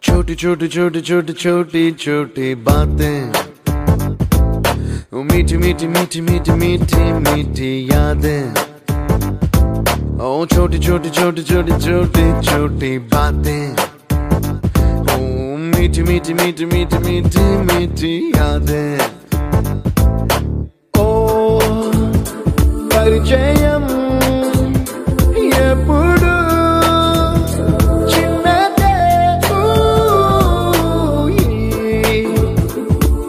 छोटी छोटी छोटी छोटी छोटी छोटी बातें, मीठी मीठी मीठी मीठी मीठी मीठी यादें। ओ छोटी छोटी छोटी छोटी छोटी छोटी बातें, ओ मीठी मीठी मीठी मीठी मीठी मीठी यादें। ओ परिचयम ఎప్పుడు చిన్నదే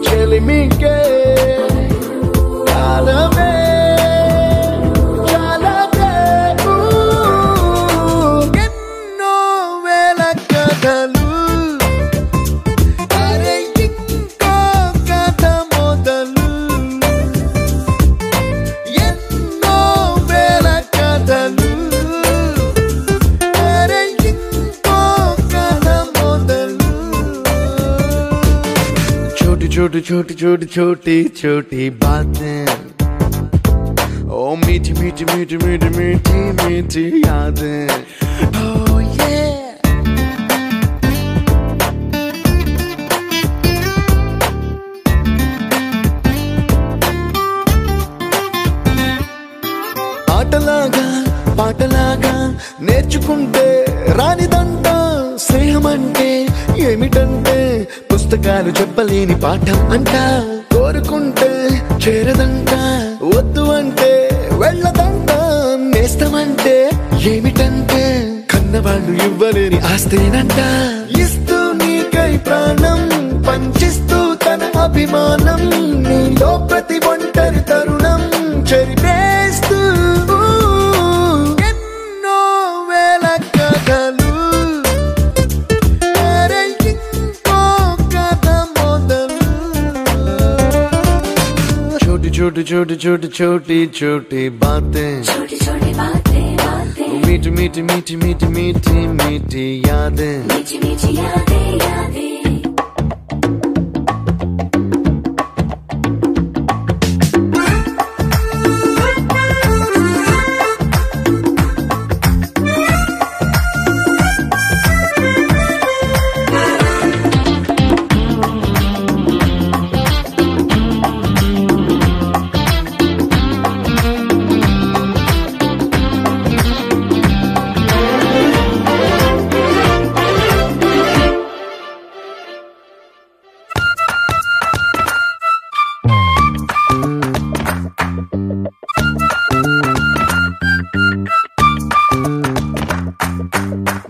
చెలిమికే కాలమే చాలదే ఎన్నో వేల కథలు అరే ఇంకో కథ మొదలు ఎన్నో వేల కథలు छोटी छोटी छोटी छोटी छोटी बातें, ओ मीठी मीठी मीठी मीठी मीठी मीठी यादें। Oh yeah। ఆటలాగా పాటలాగా నేర్చుకుంటే రానిదంట స్నేహమంటే ఏమిటంటే పుస్తకాలు చెప్పలేని పాఠం అంట కోరుకుంటే చేరదంట వద్దు అంటే వెళ్ళదంట నేస్తమంటే ఏమిటంటే కన్నవాళ్ళు ఇవ్వలేని ఆస్తేనంట ఇస్తూ నీకై ప్రాణం పంచిస్తూ తన అభిమానం నీలో ప్రతి ఒంటరి తరుణం చెరిపేస్తూ ఎన్నో వేల కథలు छोटी छोटी छोटी छोटी छोटी बातें, छोटी छोटी बातें बातें, मीठी मीठी मीठी मीठी मीठी मीठी यादें, मीठी मीठी यादें यादें।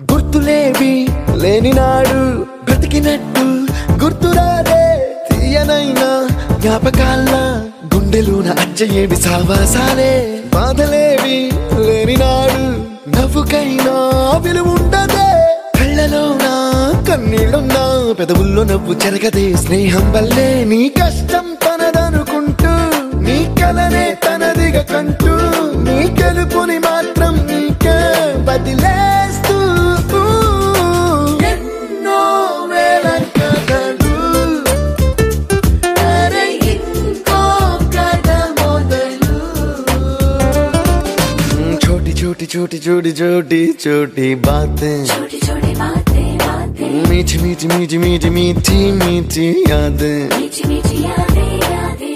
గుర్తులేవి లేని నాడు బ్రతికినట్టు గుర్తురాదే తీయనైనా జ్ఞాపకాల్లా గుండెలోన అచ్చయేవి సావాసాలే బాధలేవి లేని నాడు నవ్వుకైనా విలువుండదే కళ్ళలోనా కన్నీళ్ళున్నా పెదవుల్లో నవ్వు చెరగదే స్నేహం వల్లే నీ కష్టం తనదనుకుంటూ నీ కలనే తనదిగా కంటూ నీ గెలుపుని మాత్రం నీకే బదిలేస్తూ ఎన్నో వేల కథలు అరే ఇంకో కథ మొదలు छोटी छोटी छोटी छोटी छोटी छोटी बातें, छोटी छोटी बातें बातें, मीठी मीठी मीठी मीठी मीठी मीठी यादें, मीठी मीठी यादें यादें।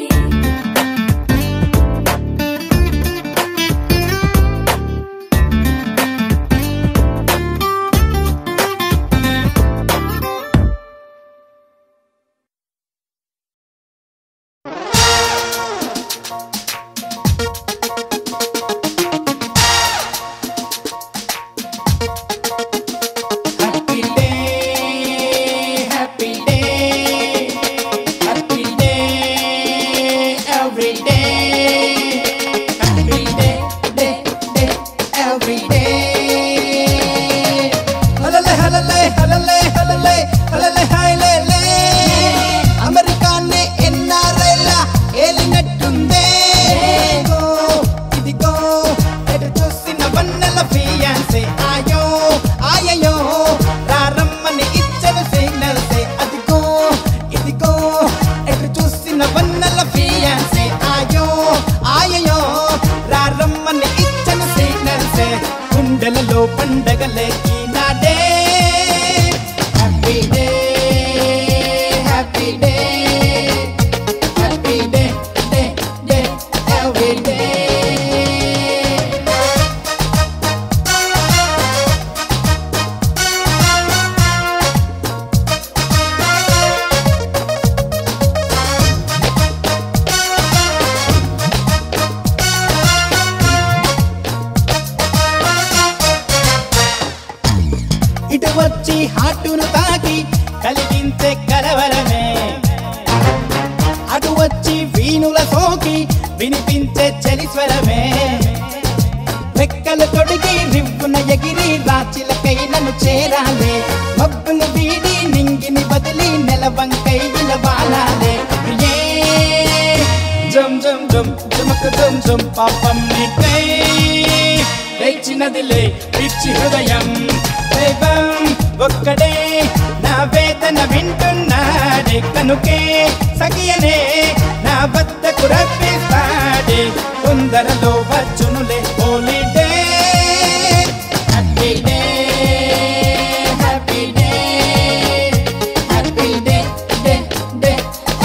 పండగలే ఈనాడే హ్యాపీ డే ఇటు వచ్చి హాటును తాకి కలిగించే కలవరమే, అటు వచ్చి వీణుల సోకి వినిపించే చలిస్వరమే. రెక్కలు తొడిగి రివ్వున ఎగిరి రాచిలకై నన్ను చేరాలే, మబ్బులు వీడి నింగిని బదిలి నెలవంకై నిలవాలాలే. జం జం జం జమక జం జం పాపం నీకై లేచినదిలే పిచ్చి హృదయం. దైవం ఒక్కడే నా వేదన వింటున్నాడే, కనుకే సగియనే నా వద్దకు రప్పిస్తాడే. తొందరలో వచ్చునులే holiday, happy day happy day happy day day day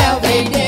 every day.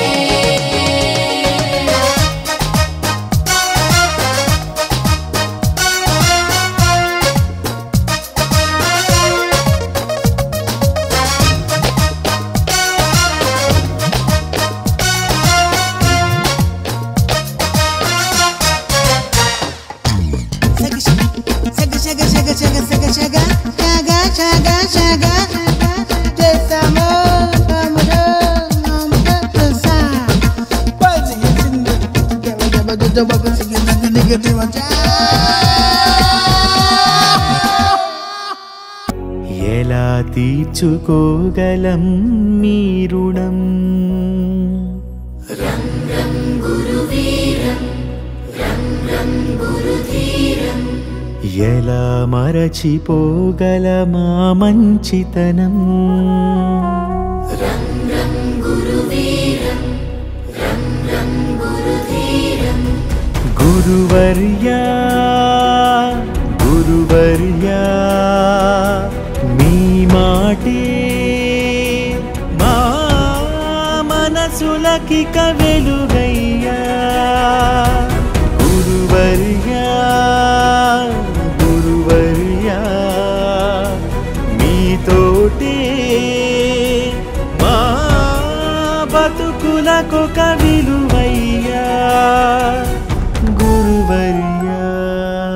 ఎలా తీర్చుకోగలం మీ రుణం, ఎలా మరచిపోగలమా మంచితనం. గురువర్యా గురువర్యా మీ మాటే మా మనసులకిక వెలుగయ్యా. గురువర్యా గురువర్యా మీతోటే మా బతుకులకొక విలువయ్యా.